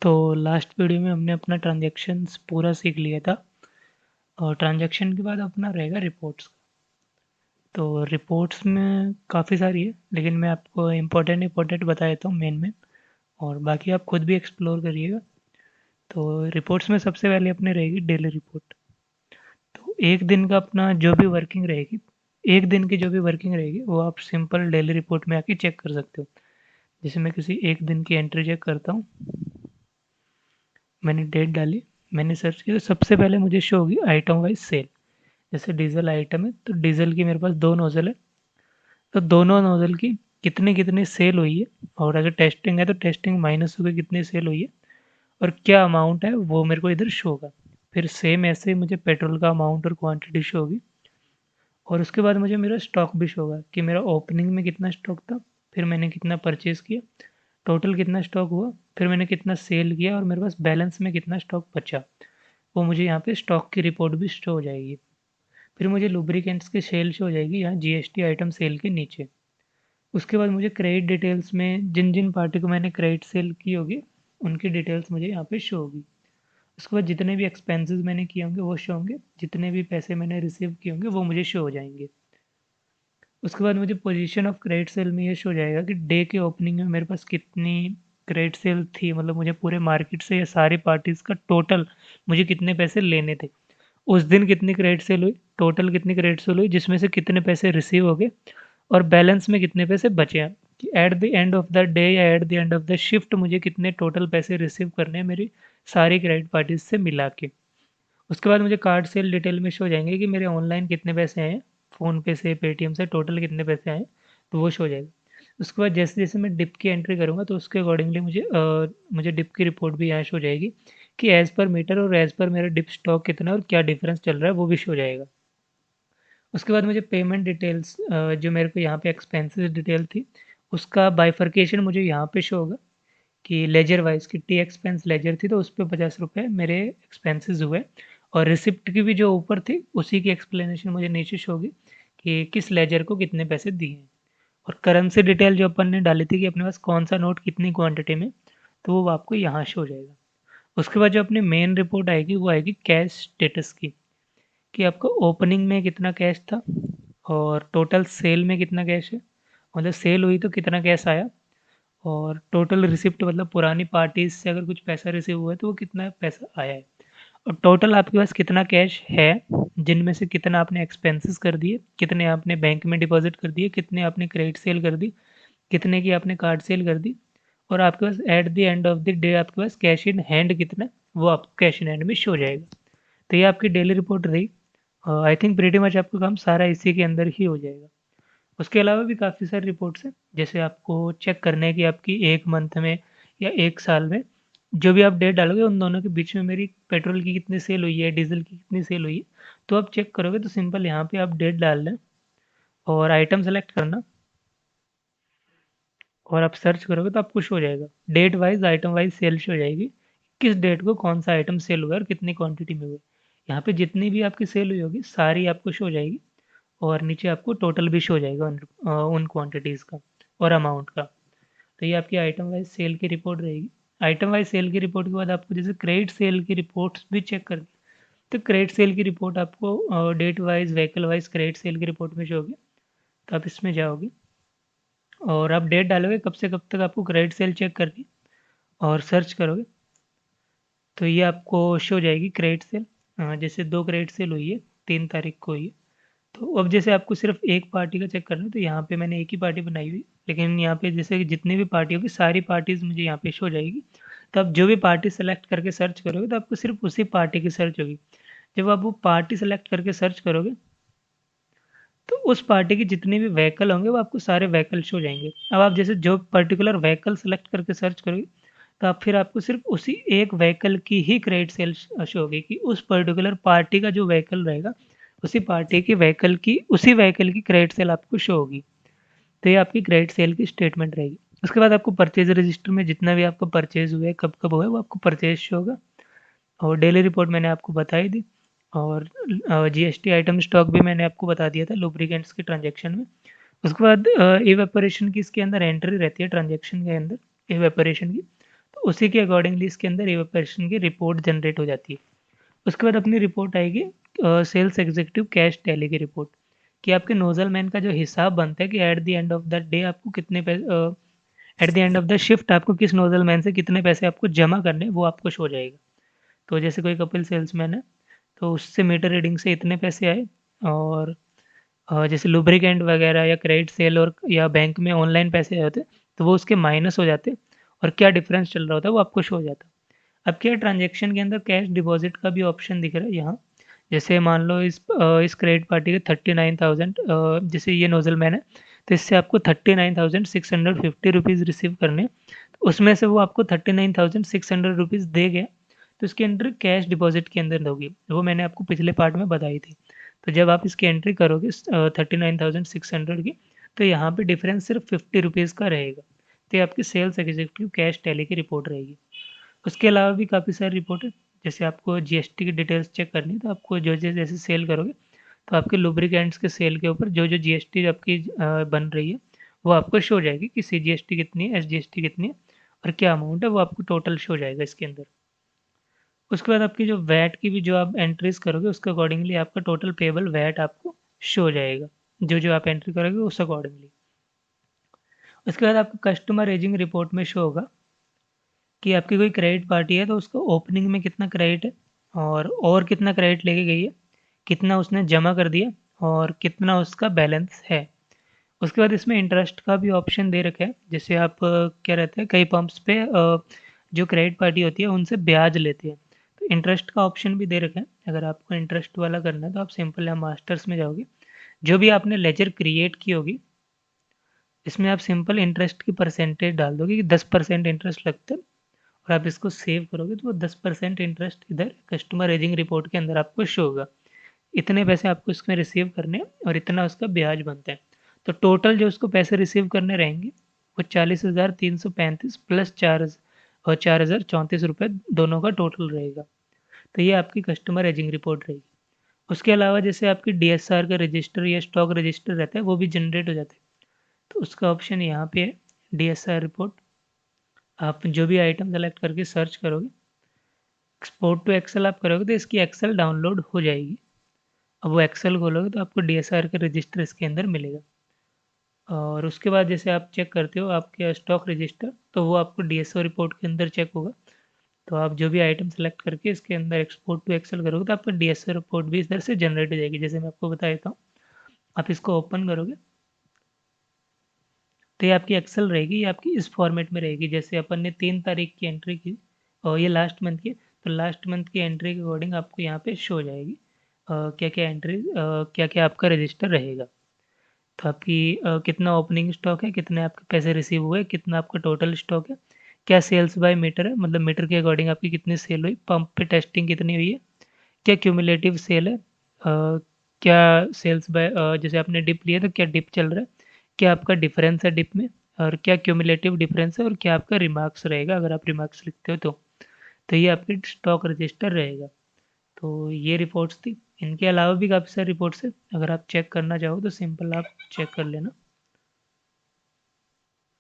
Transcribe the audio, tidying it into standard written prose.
तो last video में हमने अपना ट्रांजैक्शंस पूरा सीख लिया था और ट्रांजैक्शन के बाद अपना रहेगा रिपोर्ट्स। तो रिपोर्ट्स में काफ़ी सारी है, लेकिन मैं आपको इम्पोर्टेंट बता देता हूँ मेन में, और बाकी आप खुद भी एक्सप्लोर करिएगा। तो रिपोर्ट्स में सबसे पहले अपने रहेगी डेली रिपोर्ट। तो एक दिन का अपना जो भी वर्किंग रहेगी, एक दिन की जो भी वर्किंग रहेगी वो आप सिंपल डेली रिपोर्ट में आके चेक कर सकते हो। जैसे मैं किसी एक दिन की एंट्री चेक करता हूँ, मैंने डेट डाली, मैंने सर्च किया, तो सबसे पहले मुझे शो होगी आइटम वाइज सेल। जैसे डीजल आइटम है तो डीजल की मेरे पास 2 नोज़ल है, तो दोनों नोज़ल की कितनी कितनी सेल हुई है, और अगर टेस्टिंग है तो टेस्टिंग माइनस होकर कितनी सेल हुई है और क्या अमाउंट है वो मेरे को इधर शो होगा। फिर सेम ऐसे ही मुझे पेट्रोल का अमाउंट और क्वांटिटी शो होगी, और उसके बाद मुझे मेरा स्टॉक भी शो होगा कि मेरा ओपनिंग में कितना स्टॉक था, फिर मैंने कितना परचेज़ किया, टोटल कितना स्टॉक हुआ, फिर मैंने कितना सेल किया और मेरे पास बैलेंस में कितना स्टॉक बचा। वो मुझे यहाँ पे स्टॉक की रिपोर्ट भी शो हो जाएगी। फिर मुझे लुब्रिकेंट्स की सेल शो हो जाएगी यहाँ जीएसटी आइटम सेल के नीचे। उसके बाद मुझे क्रेडिट डिटेल्स में जिन जिन पार्टी को मैंने क्रेडिट सेल की होगी उनकी डिटेल्स मुझे यहाँ पे शो होगी। उसके बाद जितने भी एक्सपेंसेस मैंने किए होंगे वो शो होंगे, जितने भी पैसे मैंने रिसीव किए होंगे वो मुझे शो हो जाएंगे। उसके बाद मुझे पोजीशन ऑफ क्रेडिट सेल में ये शो हो जाएगा कि डे के ओपनिंग में मेरे पास कितनी क्रेडिट सेल थी, मतलब मुझे पूरे मार्केट से या सारी पार्टीज का टोटल मुझे कितने पैसे लेने थे। उस दिन कितनी क्रेडिट सेल हुई, टोटल कितनी क्रेडिट सेल हुई, जिसमें से कितने पैसे रिसीव हो गए और बैलेंस में कितने पैसे बचे हैं, कि at the end of the day या at the end of the shift मुझे कितने टोटल पैसे रिसीव करने हैं मेरी सारी क्रेडिट पार्टीज से मिला के। उसके बाद मुझे कार्ड सेल डिटेल में शो हो जाएंगे कि मेरे ऑनलाइन कितने पैसे आए, फ़ोन पे से पेटीएम से टोटल कितने पैसे आए, तो वो शो हो जाएगा। उसके बाद जैसे जैसे मैं डिप की एंट्री करूँगा तो उसके अकॉर्डिंगली मुझे डिप की रिपोर्ट भी यहाँ शो हो जाएगी कि एज़ पर मीटर और एज़ पर मेरा डिप स्टॉक कितना है और क्या डिफरेंस चल रहा है वो भी शो हो जाएगा। उसके बाद मुझे पेमेंट डिटेल्स, जो मेरे को यहाँ पे एक्सपेंसेस डिटेल थी उसका बाइफरकेशन मुझे यहाँ पे शो होगा कि लेजर वाइज की टी एक्सपेंस लेजर थी तो उस पे 50 रुपये मेरे एक्सपेंसेस हुए, और रिसिप्ट की भी जो ऊपर थी उसी की एक्सप्लेनेशन मुझे नीचे शो होगी कि किस लेजर को कितने पैसे दिए हैं। और करेंसी डिटेल जो अपन ने डाली थी कि अपने पास कौन सा नोट कितनी क्वांटिटी में, तो वो आपको यहाँ शो हो जाएगा। उसके बाद जो अपनी मेन रिपोर्ट आएगी वो आएगी कैश स्टेटस की, कि आपको ओपनिंग में कितना कैश था और टोटल सेल में कितना कैश है, मतलब सेल हुई तो कितना कैश आया, और टोटल रिसिप्ट मतलब पुरानी पार्टीज से अगर कुछ पैसा रिसीव हुआ है तो वो कितना पैसा आया है, और टोटल आपके पास कितना कैश है, जिनमें से कितना आपने एक्सपेंसेस कर दिए, कितने आपने बैंक में डिपॉजिट कर दिए, कितने आपने क्रेडिट सेल कर दी, कितने की आपने कार्ड सेल कर दी, और आपके पास at the end of the day आपके पास कैश इन हैंड कितना, वो आपको कैश इन हैंड में शो हो जाएगा। तो ये आपकी डेली रिपोर्ट रही। आई थिंक प्रीटी मच आपका काम सारा इसी के अंदर ही हो जाएगा। उसके अलावा भी काफ़ी सारी रिपोर्ट्स हैं, जैसे आपको चेक करना है कि आपकी 1 मंथ में या 1 साल में जो भी आप डेट डालोगे उन दोनों के बीच में मेरी पेट्रोल की कितनी सेल हुई है, डीज़ल की कितनी सेल हुई है, तो आप चेक करोगे तो सिंपल यहाँ पे आप डेट डाल दें और आइटम सेलेक्ट करना, और आप सर्च करोगे तो आपको शो हो जाएगा date wise item wise sale show हो जाएगी, किस डेट को कौन सा आइटम सेल हुआ है और कितनी क्वांटिटी में हुआ है। यहाँ पे जितनी भी आपकी सेल हुई होगी सारी आपको शो हो जाएगी, और नीचे आपको टोटल भी शो हो जाएगा उन क्वांटिटीज़ का और अमाउंट का। तो ये आपकी आइटम वाइज सेल की रिपोर्ट रहेगी। आइटम वाइज सेल की रिपोर्ट के बाद आपको जैसे क्रेडिट सेल की रिपोर्ट्स भी चेक करनी है, तो क्रेडिट सेल की रिपोर्ट आपको date wise vehicle wise credit sale की रिपोर्ट में शो होगी। तो आप इसमें जाओगे और आप डेट डालोगे कब से कब तक आपको क्रेडिट सेल चेक करनी, और सर्च करोगे तो ये आपको शो हो जाएगी क्रेडिट सेल। जैसे 2 क्रेडिट सेल हुई है, 3 तारीख को हुई है। तो अब जैसे आपको सिर्फ एक पार्टी का चेक करना है तो यहाँ पे मैंने एक ही पार्टी बनाई हुई, लेकिन यहाँ पे जैसे कि जितनी भी पार्टी होगी सारी पार्टीज मुझे यहाँ पे शो हो जाएगी। तो आप जो भी पार्टी सेलेक्ट करके सर्च करोगे तो आपको सिर्फ उसी पार्टी की सर्च होगी। जब आप वो पार्टी सेलेक्ट करके सर्च करोगे तो उस पार्टी की जितने भी व्हीकल होंगे वो आपको सारे व्हीकल शो हो जाएंगे। अब आप जैसे जो पर्टिकुलर व्हीकल सेलेक्ट करके सर्च करोगे तो आप फिर आपको सिर्फ उसी एक व्हीकल की ही क्रेडिट सेल शो होगी, कि उस पर्टिकुलर पार्टी का जो व्हीकल रहेगा उसी पार्टी की व्हीकल की क्रेडिट सेल आपको शो होगी। तो ये आपकी क्रेडिट सेल की स्टेटमेंट रहेगी। उसके बाद आपको परचेज रजिस्टर में जितना भी आपका परचेज हुआ है कब कब हुआ है वो आपको परचेज शो होगा, और डेली रिपोर्ट मैंने आपको बता ही दी, और जीएसटी आइटम स्टॉक भी मैंने आपको बता दिया था लुब्रिकेंट्स के ट्रांजैक्शन में। उसके बाद इवेपोरेशन की इसके अंदर एंट्री रहती है ट्रांजैक्शन के अंदर, इवेपोरेशन की। तो उसी के अकॉर्डिंगली इसके अंदर इवेपोरेशन की रिपोर्ट जनरेट हो जाती है। उसके बाद अपनी रिपोर्ट आएगी सेल्स एग्जीक्यूटिव कैश टैली की रिपोर्ट, कि आपके नोजल मैन का जो हिसाब बनता है कि at the end of the day आपको कितने eight the end of the shift आपको किस नोजल मैन से कितने पैसे आपको जमा करने हैं, वो आपको शो हो जाएगा। तो जैसे कोई कपिल सेल्समैन है, तो उससे मीटर रीडिंग से इतने पैसे आए, और जैसे लुब्रिकेंट वगैरह या क्रेडिट सेल और या बैंक में ऑनलाइन पैसे आए होते, तो वो उसके माइनस हो जाते, और क्या डिफरेंस चल रहा होता है वो आपको शो हो जाता। अब क्या ट्रांजेक्शन के अंदर कैश डिपॉजिट का भी ऑप्शन दिख रहा है यहाँ। जैसे मान लो इस क्रेडिट पार्टी के 39,000, जैसे ये नोजल मैन है, तो इससे आपको 39,650 रिसीव करने हैं। तो उसमें से वो आपको 39,600 दे गया, तो इसके अंदर कैश डिपॉजिट के अंदर होगी, वो मैंने आपको पिछले पार्ट में बताई थी। तो जब आप इसकी एंट्री करोगे 39,600 की, तो यहाँ पे डिफरेंस सिर्फ 50 रुपीज़ का रहेगा। तो ये आपकी सेल्स एग्जीक्यूटिव कैश टैली की रिपोर्ट रहेगी। उसके अलावा भी काफ़ी सारी रिपोर्ट है। जैसे आपको जीएसटी की डिटेल्स चेक करनी है, तो आपको जो जैसे सेल करोगे, तो आपके लुब्रिकेंट्स के सेल के ऊपर जो जो जीएसटी आपकी बन रही है, वो आपको शो हो जाएगी कि सीजीएसटी कितनी है, एसजीएसटी कितनी है, और क्या अमाउंट है, वो आपको टोटल शो हो जाएगा इसके अंदर। उसके बाद आपकी जो वैट की भी जो आप एंट्रीज करोगे, उसके अकॉर्डिंगली आपका टोटल पेबल वैट आपको शो हो जाएगा, जो जो आप एंट्री करोगे उस अकॉर्डिंगली। उसके बाद आपको कस्टमर एजिंग रिपोर्ट में शो होगा कि आपकी कोई क्रेडिट पार्टी है, तो उसको ओपनिंग में कितना क्रेडिट है, और कितना क्रेडिट लेके गई है, कितना उसने जमा कर दिया, और कितना उसका बैलेंस है। उसके बाद इसमें इंटरेस्ट का भी ऑप्शन दे रखा है। जैसे आप क्या रहता है, कई पंप्स पे जो क्रेडिट पार्टी होती है उनसे ब्याज लेते हैं, तो इंटरेस्ट का ऑप्शन भी दे रखा है। अगर आपको इंटरेस्ट वाला करना है, तो आप सिंपल यहाँ मास्टर्स में जाओगे, जो भी आपने लेजर क्रिएट की होगी, इसमें आप सिंपल इंटरेस्ट की परसेंटेज डाल दोगे कि 10% इंटरेस्ट लगता है, और आप इसको सेव करोगे, तो वो 10% इंटरेस्ट इधर कस्टमर एजिंग रिपोर्ट के अंदर आपको शो होगा। इतने पैसे आपको इसमें रिसीव करने हैं, और इतना उसका ब्याज बनता है। तो टोटल जो उसको पैसे रिसीव करने रहेंगे, वो 40,335 प्लस चार्ज, और 4,034 दोनों का टोटल रहेगा। तो ये आपकी कस्टमर एजिंग रिपोर्ट रहेगी। उसके अलावा जैसे आपकी डीएसआर का रजिस्टर या स्टॉक रजिस्टर रहता है, वो भी जनरेट हो जाता है। तो उसका ऑप्शन यहाँ पे है, डीएसआर रिपोर्ट। आप जो भी आइटम सेलेक्ट करके सर्च करोगे, एक्सपोर्ट टू एक्सेल आप करोगे, तो इसकी एक्सेल डाउनलोड हो जाएगी। अब वो एक्सेल खोलोगे, तो आपको डीएसआर का रजिस्टर इसके अंदर मिलेगा। और उसके बाद जैसे आप चेक करते हो आपके स्टॉक रजिस्टर, तो वो आपको डीएसओ रिपोर्ट के अंदर चेक होगा। तो आप जो भी आइटम सेलेक्ट करके इसके अंदर एक्सपोर्ट टू एक्सेल करोगे, तो आपका डीएसओ रिपोर्ट भी इधर से जनरेट हो जाएगी। जैसे मैं आपको बता देता हूँ, आप इसको ओपन करोगे, तो ये आपकी एक्सेल रहेगी, ये आपकी इस फॉर्मेट में रहेगी। जैसे अपन ने 3 तारीख की एंट्री की, और ये लास्ट मंथ की, तो लास्ट मंथ की एंट्री के अकॉर्डिंग आपको यहाँ पे शो हो जाएगी क्या क्या एंट्री, क्या क्या आपका रजिस्टर रहेगा। तो आपकी कितना ओपनिंग स्टॉक है, कितने आपके पैसे रिसीव हुए, कितना आपका टोटल स्टॉक है, क्या सेल्स बाय मीटर है, मतलब मीटर के अकॉर्डिंग आपकी कितनी सेल हुई, पंप पे टेस्टिंग कितनी हुई है, क्या क्यूमुलेटिव सेल है, क्या सेल्स बाय जैसे आपने डिप लिया तो क्या डिप चल रहा है, क्या आपका डिफरेंस है डिप में, और क्या क्यूमुलेटिव डिफरेंस है, और क्या आपका रिमार्क्स रहेगा अगर आप रिमार्क्स लिखते हो तो ये आपकी स्टॉक रजिस्टर रहेगा। तो ये रिपोर्ट्स थी। इनके अलावा भी काफ़ी सारी रिपोर्ट्स है, अगर आप चेक करना चाहो तो सिंपल आप चेक कर लेना।